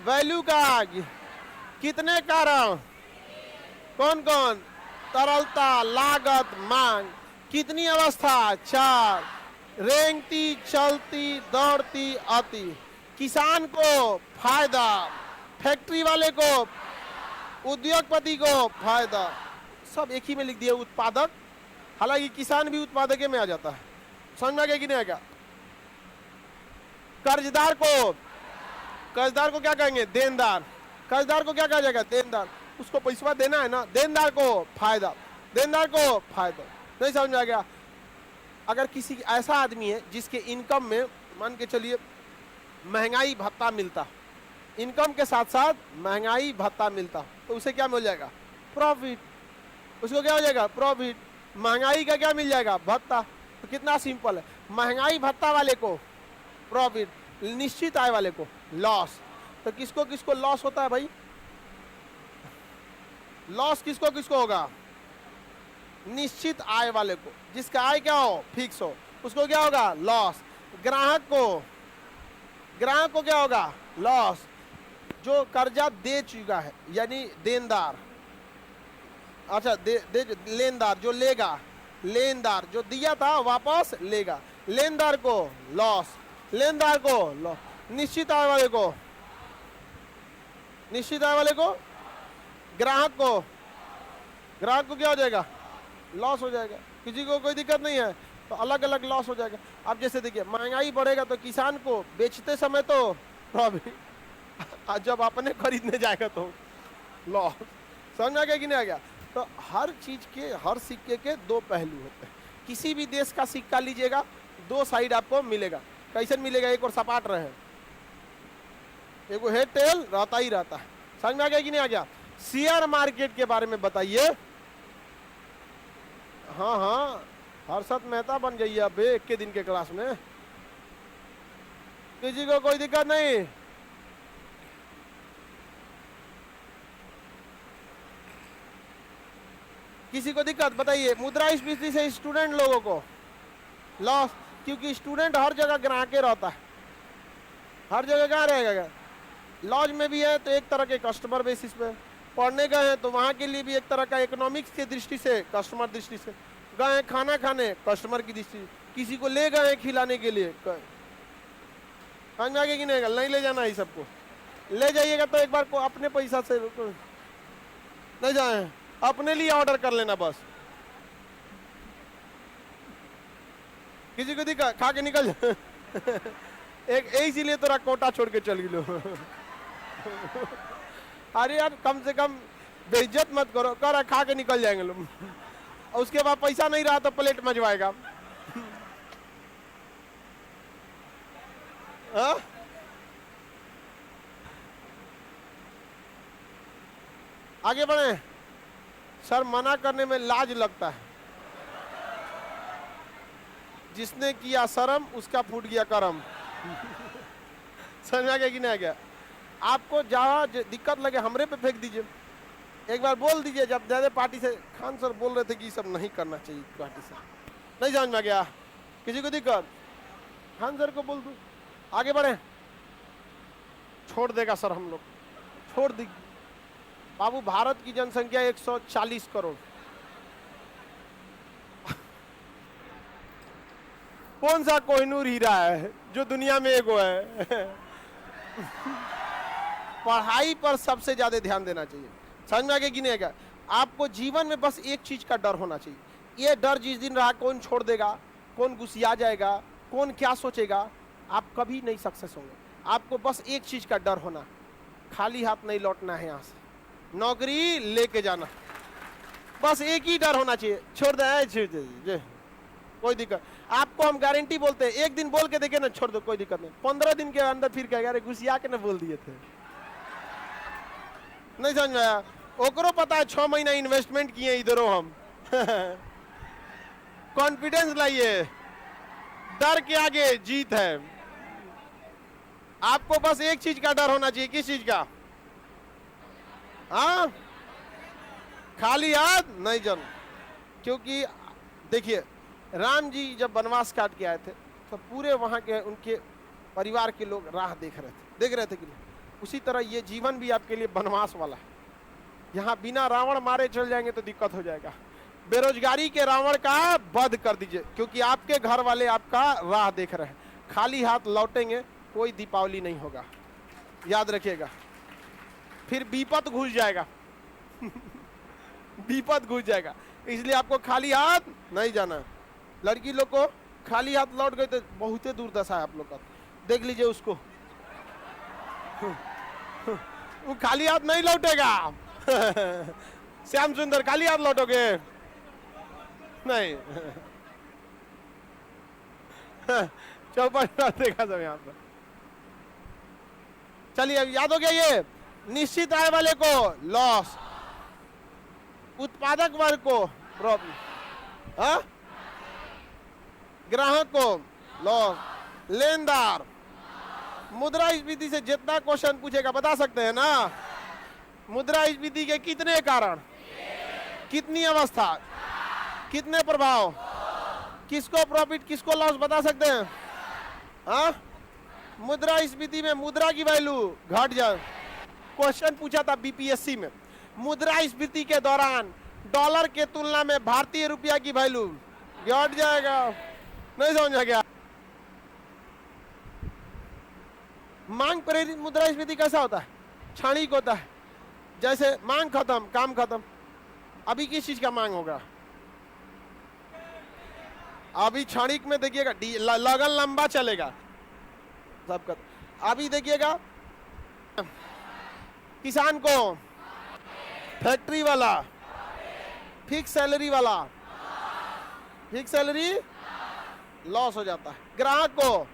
वैल्यू का कितने कारण, कौन कौन? तरलता, लागत, मांग। कितनी अवस्था? 4, रेंगती, चलती, दौड़ती, आती। किसान को फायदा, फैक्ट्री वाले को, उद्योगपति को फायदा, सब एक ही में लिख दिया उत्पादक, हालांकि किसान भी उत्पादक में आ जाता है। समझ में आ गया कि नहीं आ गया? कर्जदार को क्या कहेंगे? देनदार। कर्जदार को क्या कहा जाएगा? देनदार। उसको पैसा देना है ना, देनदार को फायदा, देनदार को फायदा। नहीं समझ में आ गया? अगर किसी ऐसा आदमी है जिसके इनकम में मान के चलिए महंगाई भत्ता मिलता, इनकम के साथ साथ महंगाई भत्ता मिलता, तो उसे क्या मिल जाएगा? प्रॉफिट। उसको क्या हो जाएगा? प्रॉफिट। महंगाई का क्या मिल जाएगा? भत्ता। तो कितना सिंपल है, महंगाई भत्ता वाले को प्रॉफिट, निश्चित आय वाले को लॉस। तो किसको किसको लॉस होता है भाई? लॉस किसको किसको होगा? निश्चित आय वाले को, जिसका आय क्या हो? फिक्स हो, उसको क्या होगा? लॉस। ग्राहक को क्या होगा? लॉस। जो कर्जा दे चुका है यानी देनदार, अच्छा लेनदार जो लेगा, लेनदार जो दिया था वापस लेगा, लेनदार को लॉस, लेनदार को लॉस। निश्चित आय वाले को, निश्चित आय वाले को, ग्राहक को क्या हो जाएगा? लॉस हो जाएगा। किसी को कोई दिक्कत नहीं है तो अलग अलग लॉस हो जाएगा। अब जैसे देखिए महंगाई बढ़ेगा तो किसान को बेचते समय तो प्रॉफिट, जब अपने खरीदने जाएगा तो लॉस। समझ आ गया कि नहीं आ गया? तो हर चीज के, हर सिक्के के दो पहलू होते हैं। किसी भी देश का सिक्का लीजिएगा, दो साइड आपको मिलेगा। कैसे मिलेगा? एक और सपाट रहे, एक हेड टेल रहता ही रहता है। समझ में आ गया कि नहीं आ गया? शेयर मार्केट के बारे में बताइए। हाँ, हर्षद मेहता बन गई है अब एक के दिन के क्लास में, किसी को कोई दिक्कत नहीं। किसी को दिक्कत? बताइए। मुद्रास्फीति से स्टूडेंट लोगों को लॉस, क्योंकि स्टूडेंट हर जगह ग्राहक रहता है, हर जगह क्या रहेगा? लॉज में भी है तो एक तरह के कस्टमर बेसिस पे, पढ़ने गए हैं तो वहाँ के लिए भी एक तरह का इकोनॉमिक्स की दृष्टि से, कस्टमर दृष्टि से गए हैं, खाना खाने कस्टमर की दृष्टि, किसी को ले गए खिलाने के लिए। समझ में आ गया कि नहीं ले जाना है सबको, ले जाइएगा तो एक बार को अपने पैसा से नहीं जाए, अपने लिए ऑर्डर कर लेना बस। किसी को दिक्कत? खा के निकल एक इसीलिए तोरा कोटा छोड़ के चल गिलो। अरे यार कम से कम बेइज्जत मत करो, कर खा के निकल जाएंगे लोग। उसके बाद पैसा नहीं रहा तो प्लेट मजवाएगा। आगे बढ़े। सर मना करने में लाज लगता है। जिसने किया शर्म उसका फूट गया करम। समझ में आ गया कि नहीं आ गया? आपको जहाँ दिक्कत लगे हमरे पे फेंक दीजिए, एक बार बोल दीजिए। जब ज्यादा पार्टी से खान सर बोल रहे थे कि ये सब नहीं करना चाहिए पार्टी से, नहीं समझ में आ गया? किसी को दिक्कत, खान सर को बोल दो, आगे बढ़े। छोड़ देगा सर, हम लोग छोड़ दी। बाबू भारत की जनसंख्या 140 करोड़, कौन सा कोहिनूर हीरा है जो दुनिया में एगो है? पढ़ाई पर सबसे ज्यादा ध्यान देना चाहिए। समझ में आ गया कि नहीं आएगा? आपको जीवन में बस एक चीज का डर होना चाहिए। ये डर जिस दिन रहा, कौन छोड़ देगा, कौन गुस्सिया जाएगा, कौन क्या सोचेगा, आप कभी नहीं सक्सेस होंगे। आपको बस एक चीज का डर होना, खाली हाथ नहीं लौटना है यहाँ से, नौकरी लेके जाना। बस एक ही डर होना चाहिए। छोड़ दे, कोई दिक्कत। आपको हम गारंटी बोलते हैं, एक दिन बोल के देखे ना, छोड़ दो, कोई दिक्कत नहीं। 15 दिन के अंदर फिर कहेगा अरे गुस्सिया के ना बोल दिए थे। नहीं समझ में आया? ओकरो पता है 6 महीना इन्वेस्टमेंट किए इधरों हम। कॉन्फिडेंस लाइए, डर के आगे जीत है। आपको बस एक चीज का डर होना चाहिए। किस चीज का? हाँ, खाली हाथ नहीं जन। क्योंकि देखिए, राम जी जब वनवास काट के आए थे तो पूरे वहां के उनके परिवार के लोग राह देख रहे थे कि नहीं? उसी तरह ये जीवन भी आपके लिए वनवास वाला है। यहाँ बिना रावण मारे चल जाएंगे तो दिक्कत हो जाएगा। बेरोजगारी के रावण का वध कर दीजिए, क्योंकि आपके घर वाले आपका राह देख रहे हैं। खाली हाथ लौटेंगे, कोई दीपावली नहीं होगा, याद रखिएगा। फिर विपत घुस जाएगा। विपत घुस जाएगा, इसलिए आपको खाली हाथ नहीं जाना। लड़की लोग को खाली हाथ लौट गए तो बहुत ही दुर्दशा है आप लोग का, देख लीजिए उसको। वो खाली हाथ नहीं लौटेगा। श्याम सुंदर खाली हाथ लौटोगे नहीं। चौपट देखा सब यहाँ पर। चलिए, अब याद हो गया ये। निश्चित आय वाले को लॉस, उत्पादक वर्ग को प्रॉफिट, ग्राहक को लॉस, लेनदार। मुद्रास्फीति से जितना क्वेश्चन पूछेगा बता सकते हैं ना? मुद्रास्फीति के कितने कारण, कितनी अवस्था, कितने प्रभाव, किसको प्रॉफिट किसको लॉस बता सकते हैं? हाँ, मुद्रास्फीति में मुद्रा की वैल्यू घट जाए। क्वेश्चन पूछा था बीपीएससी में, मुद्रास्फीति के दौरान डॉलर के तुलना में भारतीय रुपया की वैल्यू घट जाएगा। नहीं समझ आ गया? मांग प्रेरित मुद्रास्फीति कैसा होता है? क्षणिक होता है। जैसे मांग खत्म, काम खत्म। अभी किस चीज का मांग होगा? अभी क्षणिक में देखिएगा लगन लंबा चलेगा सबका। अभी देखिएगा किसान को, फैक्ट्री वाला, फिक्स सैलरी वाला, फिक्स सैलरी लॉस हो जाता है। ग्राहक को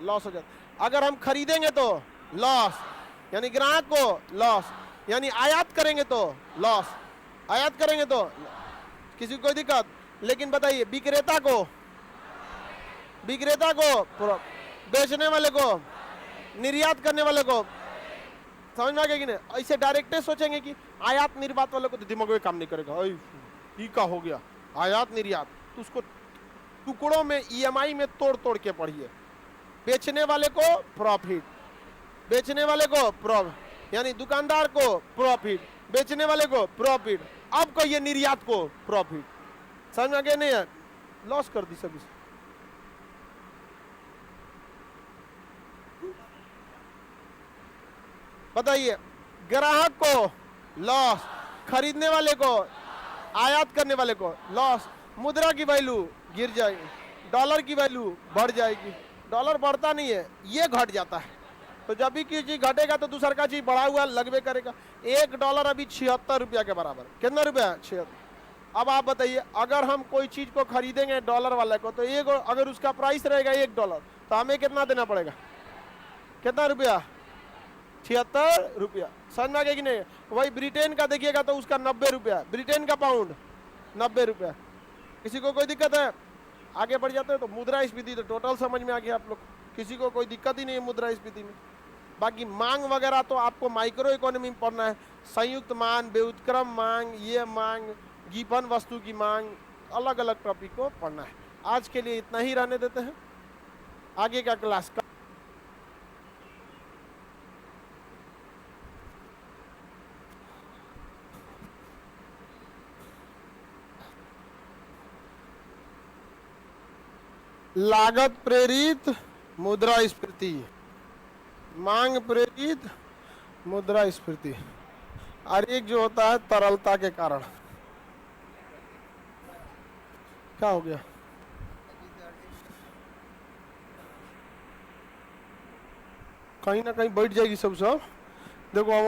लॉस हो जाता है। अगर हम खरीदेंगे तो लॉस, यानी ग्राहक को लॉस, यानी आयात करेंगे तो लॉस, आयात करेंगे तो किसी को कोई दिक्कत। लेकिन बताइए, विक्रेता को बेचने वाले को, निर्यात करने वाले को, समझ में आ गया कि नहीं? ऐसे डायरेक्ट सोचेंगे कि आयात निर्यात वाले को तो दिमाग में काम नहीं करेगा। ये का हो गया आयात निर्यात, तो उसको टुकड़ों में ईएमआई में तोड़ तोड़ के पढ़िए। बेचने वाले को प्रॉफिट, बेचने वाले को प्रॉफिट, यानी दुकानदार को प्रॉफिट, बेचने वाले को प्रॉफिट। अब कहिए निर्यात को प्रॉफिट। समझ में आ गया नहीं है? लॉस कर दी सभी। बताइए, ग्राहक को लॉस, खरीदने वाले को, आयात करने वाले को लॉस। मुद्रा की वैल्यू गिर जाएगी, डॉलर की वैल्यू बढ़ जाएगी। डॉलर बढ़ता नहीं है, ये घट जाता है। तो जब भी किसी चीज घटेगा तो दूसरा का चीज बढ़ा हुआ लगवे करेगा। $1 अभी 76 रुपया के बराबर। कितना रुपया? 76। अब आप बताइए, अगर हम कोई चीज को खरीदेंगे डॉलर वाले को, तो एक अगर उसका प्राइस रहेगा $1 तो हमें कितना देना पड़ेगा? कितना रुपया? 76 रुपया। समझ में आ गया कि नहीं? वही ब्रिटेन का देखिएगा तो उसका 90 रुपया, ब्रिटेन का पाउंड 90 रुपया। किसी को कोई दिक्कत है? आगे बढ़ जाते हैं। तो मुद्रास्फीति तो टोटल समझ में आ गया आप लोग, किसी को कोई दिक्कत ही नहीं है मुद्रास्फीति में। बाकी मांग वगैरह तो आपको माइक्रो इकोनॉमी में पढ़ना है, संयुक्त मांग, व्युत्क्रम मांग, ये मांग, गिवन वस्तु की मांग, अलग अलग टॉपिक को पढ़ना है। आज के लिए इतना ही रहने देते हैं, आगे का क्लास का लागत प्रेरित मुद्रास्फीति, मांग प्रेरित मुद्रास्फीति, और एक जो होता है तरलता के कारण। क्या हो गया? कहीं ना कहीं बैठ जाएगी सब। देखो हम